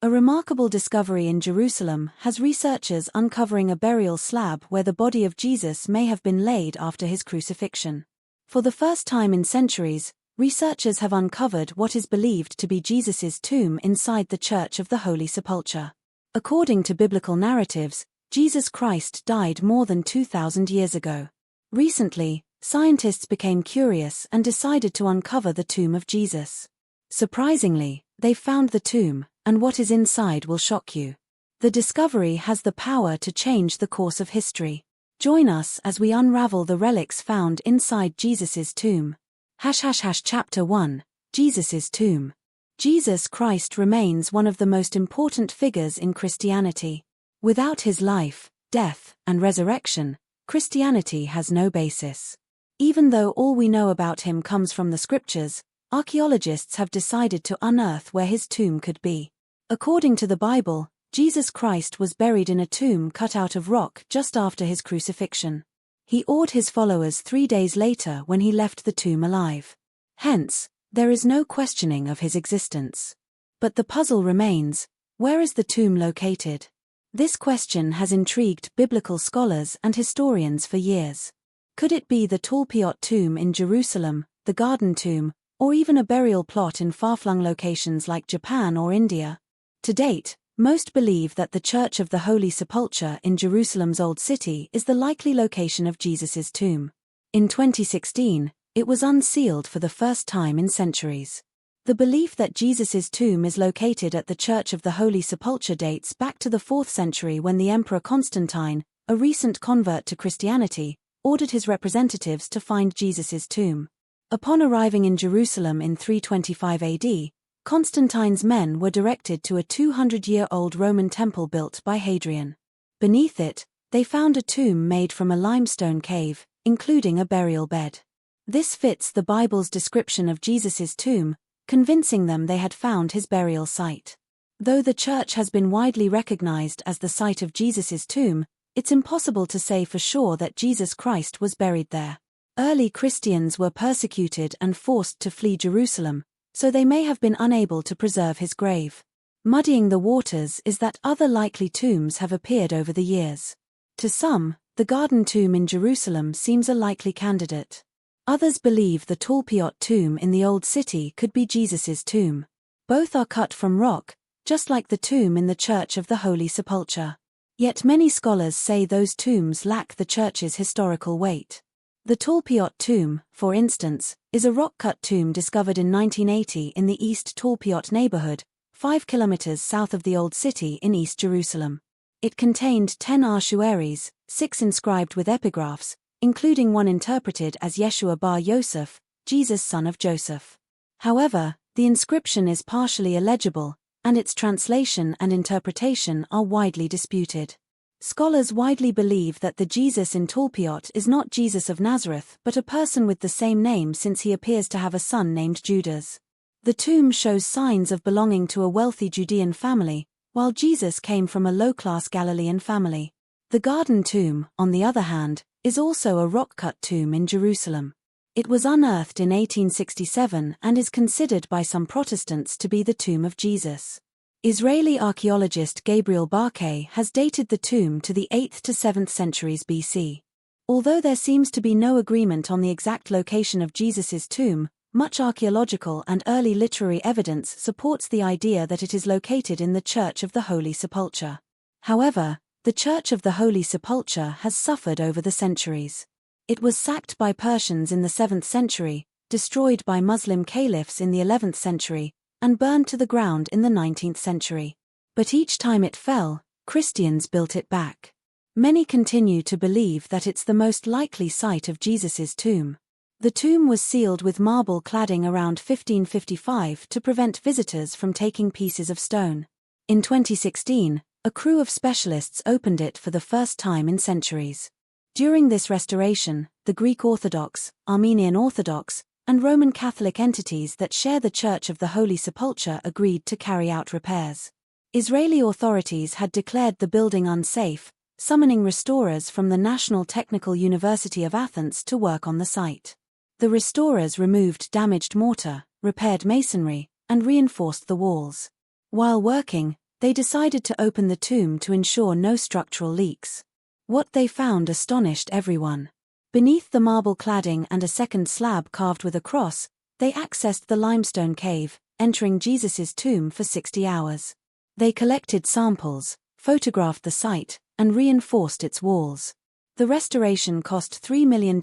A remarkable discovery in Jerusalem has researchers uncovering a burial slab where the body of Jesus may have been laid after his crucifixion. For the first time in centuries, researchers have uncovered what is believed to be Jesus's tomb inside the Church of the Holy Sepulchre. According to biblical narratives, Jesus Christ died more than 2,000 years ago. Recently, scientists became curious and decided to uncover the tomb of Jesus. Surprisingly, they found the tomb, and what is inside will shock you. The discovery has the power to change the course of history. Join us as we unravel the relics found inside Jesus's tomb. Chapter 1: Jesus's tomb. Jesus Christ remains one of the most important figures in Christianity. Without his life, death, and resurrection, Christianity has no basis. Even though all we know about him comes from the scriptures, archaeologists have decided to unearth where his tomb could be. According to the Bible, Jesus Christ was buried in a tomb cut out of rock just after his crucifixion. He awed his followers 3 days later when he left the tomb alive. Hence, there is no questioning of his existence. But the puzzle remains: where is the tomb located? This question has intrigued biblical scholars and historians for years. Could it be the Talpiot tomb in Jerusalem, the Garden Tomb, or even a burial plot in far-flung locations like Japan or India? To date, most believe that the Church of the Holy Sepulchre in Jerusalem's Old City is the likely location of Jesus's tomb. In 2016, it was unsealed for the first time in centuries. The belief that Jesus's tomb is located at the Church of the Holy Sepulchre dates back to the 4th century when the Emperor Constantine, a recent convert to Christianity, ordered his representatives to find Jesus's tomb. Upon arriving in Jerusalem in 325 AD, Constantine's men were directed to a 200-year-old Roman temple built by Hadrian. Beneath it, they found a tomb made from a limestone cave, including a burial bed. This fits the Bible's description of Jesus's tomb, convincing them they had found his burial site. Though the church has been widely recognized as the site of Jesus's tomb, it's impossible to say for sure that Jesus Christ was buried there. Early Christians were persecuted and forced to flee Jerusalem, so they may have been unable to preserve his grave. Muddying the waters is that other likely tombs have appeared over the years. To some, the Garden Tomb in Jerusalem seems a likely candidate. Others believe the Talpiot tomb in the Old City could be Jesus's tomb. Both are cut from rock, just like the tomb in the Church of the Holy Sepulchre. Yet many scholars say those tombs lack the church's historical weight. The Talpiot tomb, for instance, is a rock-cut tomb discovered in 1980 in the East Talpiot neighborhood, 5 kilometers south of the Old City in East Jerusalem. It contained 10 ossuaries, 6 inscribed with epigraphs, including one interpreted as Yeshua bar Yosef, Jesus son of Joseph. However, the inscription is partially illegible, and its translation and interpretation are widely disputed. Scholars widely believe that the Jesus in Talpiot is not Jesus of Nazareth but a person with the same name, since he appears to have a son named Judas. The tomb shows signs of belonging to a wealthy Judean family, while Jesus came from a low-class Galilean family. The Garden Tomb, on the other hand, is also a rock-cut tomb in Jerusalem. It was unearthed in 1867 and is considered by some Protestants to be the tomb of Jesus. Israeli archaeologist Gabriel Barkay has dated the tomb to the 8th to 7th centuries BC. Although there seems to be no agreement on the exact location of Jesus's tomb, much archaeological and early literary evidence supports the idea that it is located in the Church of the Holy Sepulchre. However, the Church of the Holy Sepulchre has suffered over the centuries. It was sacked by Persians in the 7th century, destroyed by Muslim caliphs in the 11th century, and burned to the ground in the 19th century. But each time it fell, Christians built it back. Many continue to believe that it's the most likely site of Jesus's tomb. The tomb was sealed with marble cladding around 1555 to prevent visitors from taking pieces of stone. In 2016, a crew of specialists opened it for the first time in centuries. During this restoration, the Greek Orthodox, Armenian Orthodox, and Roman Catholic entities that share the Church of the Holy Sepulchre agreed to carry out repairs. Israeli authorities had declared the building unsafe, summoning restorers from the National Technical University of Athens to work on the site. The restorers removed damaged mortar, repaired masonry, and reinforced the walls. While working, They decided to open the tomb to ensure no structural leaks. What they found astonished everyone. Beneath the marble cladding and a second slab carved with a cross, they accessed the limestone cave, entering Jesus' tomb for 60 hours. They collected samples, photographed the site, and reinforced its walls. The restoration cost $3 million,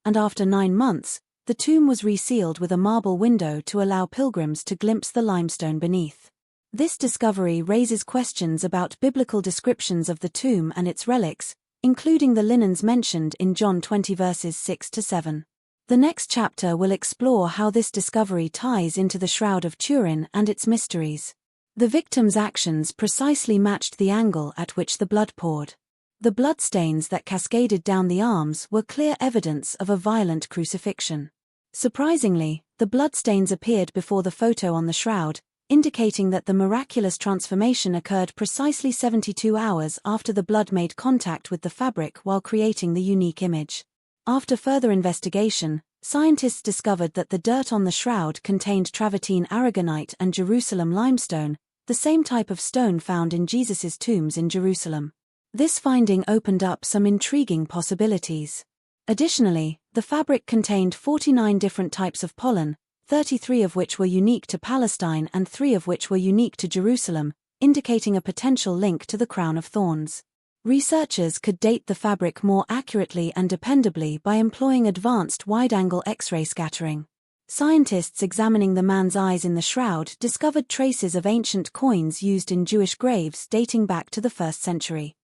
and after 9 months, the tomb was resealed with a marble window to allow pilgrims to glimpse the limestone beneath. This discovery raises questions about biblical descriptions of the tomb and its relics, including the linens mentioned in John 20 verses 6-7. The next chapter will explore how this discovery ties into the Shroud of Turin and its mysteries. The victim's actions precisely matched the angle at which the blood poured. The bloodstains that cascaded down the arms were clear evidence of a violent crucifixion. Surprisingly, the bloodstains appeared before the photo on the shroud, indicating that the miraculous transformation occurred precisely 72 hours after the blood made contact with the fabric while creating the unique image. After further investigation, scientists discovered that the dirt on the shroud contained travertine aragonite and Jerusalem limestone, the same type of stone found in Jesus' tombs in Jerusalem. This finding opened up some intriguing possibilities. Additionally, the fabric contained 49 different types of pollen, 33 of which were unique to Palestine and 3 of which were unique to Jerusalem, indicating a potential link to the crown of thorns. Researchers could date the fabric more accurately and dependably by employing advanced wide-angle X-ray scattering. Scientists examining the man's eyes in the shroud discovered traces of ancient coins used in Jewish graves dating back to the 1st century.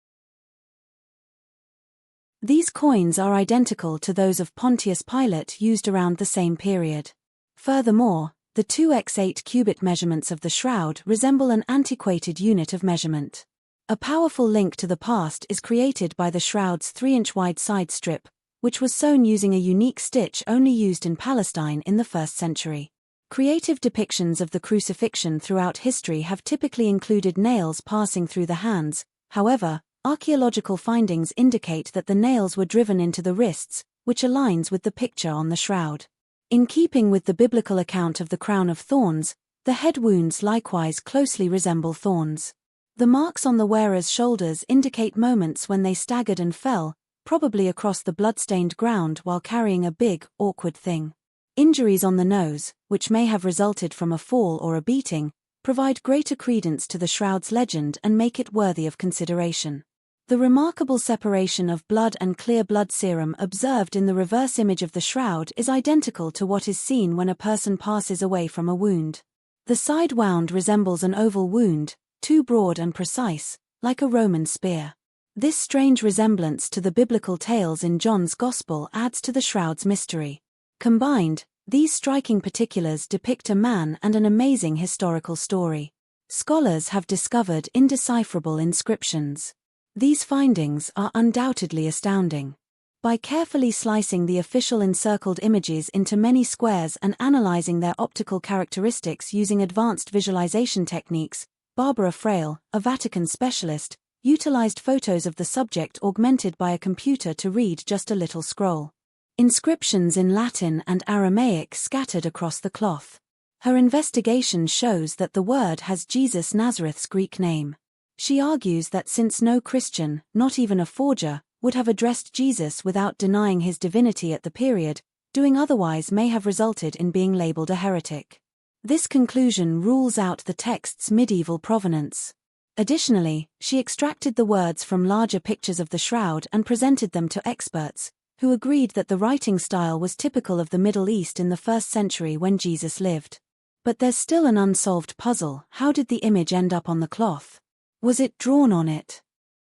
These coins are identical to those of Pontius Pilate used around the same period. Furthermore, the 2x8 cubit measurements of the shroud resemble an antiquated unit of measurement. A powerful link to the past is created by the shroud's 3-inch wide side strip, which was sewn using a unique stitch only used in Palestine in the 1st century. Creative depictions of the crucifixion throughout history have typically included nails passing through the hands. However, archaeological findings indicate that the nails were driven into the wrists, which aligns with the picture on the shroud. In keeping with the biblical account of the crown of thorns, the head wounds likewise closely resemble thorns. The marks on the wearer's shoulders indicate moments when they staggered and fell, probably across the blood-stained ground while carrying a big, awkward thing. Injuries on the nose, which may have resulted from a fall or a beating, provide greater credence to the shroud's legend and make it worthy of consideration. The remarkable separation of blood and clear blood serum observed in the reverse image of the shroud is identical to what is seen when a person passes away from a wound. The side wound resembles an oval wound, too broad and precise, like a Roman spear. This strange resemblance to the biblical tales in John's Gospel adds to the shroud's mystery. Combined, these striking particulars depict a man and an amazing historical story. Scholars have discovered indecipherable inscriptions. These findings are undoubtedly astounding. By carefully slicing the official encircled images into many squares and analyzing their optical characteristics using advanced visualization techniques, Barbara Frail, a Vatican specialist, utilized photos of the subject augmented by a computer to read just a little scroll. Inscriptions in Latin and Aramaic scattered across the cloth. Her investigation shows that the word has Jesus Nazareth's Greek name. She argues that since no Christian, not even a forger, would have addressed Jesus without denying his divinity at the period, doing otherwise may have resulted in being labeled a heretic. This conclusion rules out the text's medieval provenance. Additionally, she extracted the words from larger pictures of the shroud and presented them to experts, who agreed that the writing style was typical of the Middle East in the 1st century when Jesus lived. But there's still an unsolved puzzle: how did the image end up on the cloth? Was it drawn on it?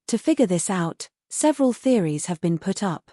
To figure this out, several theories have been put up.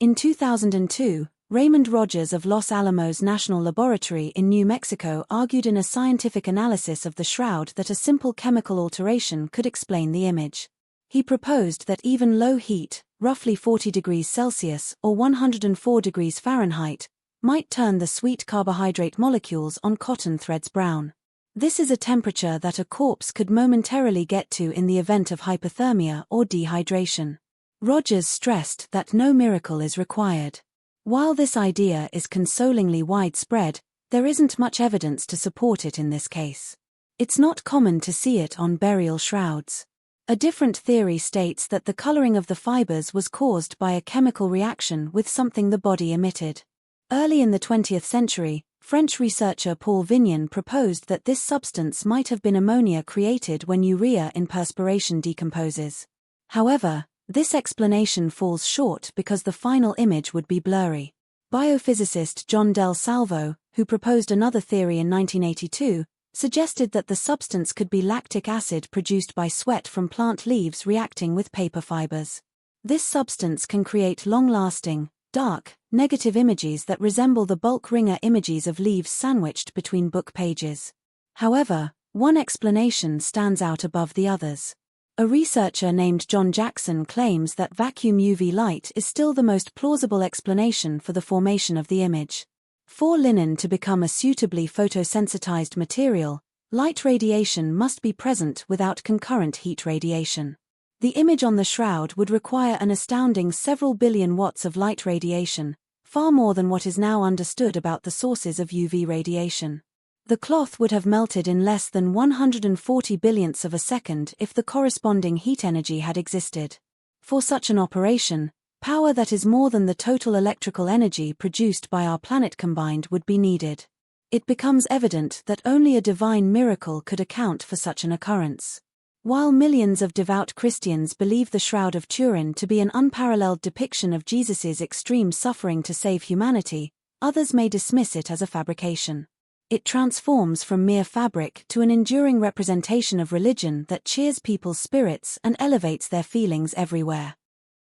In 2002, Raymond Rogers of Los Alamos National Laboratory in New Mexico argued in a scientific analysis of the shroud that a simple chemical alteration could explain the image. He proposed that even low heat, roughly 40 degrees Celsius or 104 degrees Fahrenheit, might turn the sweet carbohydrate molecules on cotton threads brown. This is a temperature that a corpse could momentarily get to in the event of hypothermia or dehydration. Rogers stressed that no miracle is required. While this idea is consolingly widespread, there isn't much evidence to support it in this case. It's not common to see it on burial shrouds. A different theory states that the coloring of the fibers was caused by a chemical reaction with something the body emitted. Early in the 20th century, French researcher Paul Vignon proposed that this substance might have been ammonia created when urea in perspiration decomposes. However, this explanation falls short because the final image would be blurry. Biophysicist John Del Salvo, who proposed another theory in 1982, suggested that the substance could be lactic acid produced by sweat from plant leaves reacting with paper fibers. This substance can create long-lasting, dark, negative images that resemble the bulk ringer images of leaves sandwiched between book pages. However, one explanation stands out above the others. A researcher named John Jackson claims that vacuum UV light is still the most plausible explanation for the formation of the image. For linen to become a suitably photosensitized material, light radiation must be present without concurrent heat radiation. The image on the shroud would require an astounding several billion watts of light radiation, far more than what is now understood about the sources of UV radiation. The cloth would have melted in less than 140 billionths of a second if the corresponding heat energy had existed. For such an operation, power that is more than the total electrical energy produced by our planet combined would be needed. It becomes evident that only a divine miracle could account for such an occurrence. While millions of devout Christians believe the Shroud of Turin to be an unparalleled depiction of Jesus' extreme suffering to save humanity, others may dismiss it as a fabrication. It transforms from mere fabric to an enduring representation of religion that cheers people's spirits and elevates their feelings everywhere.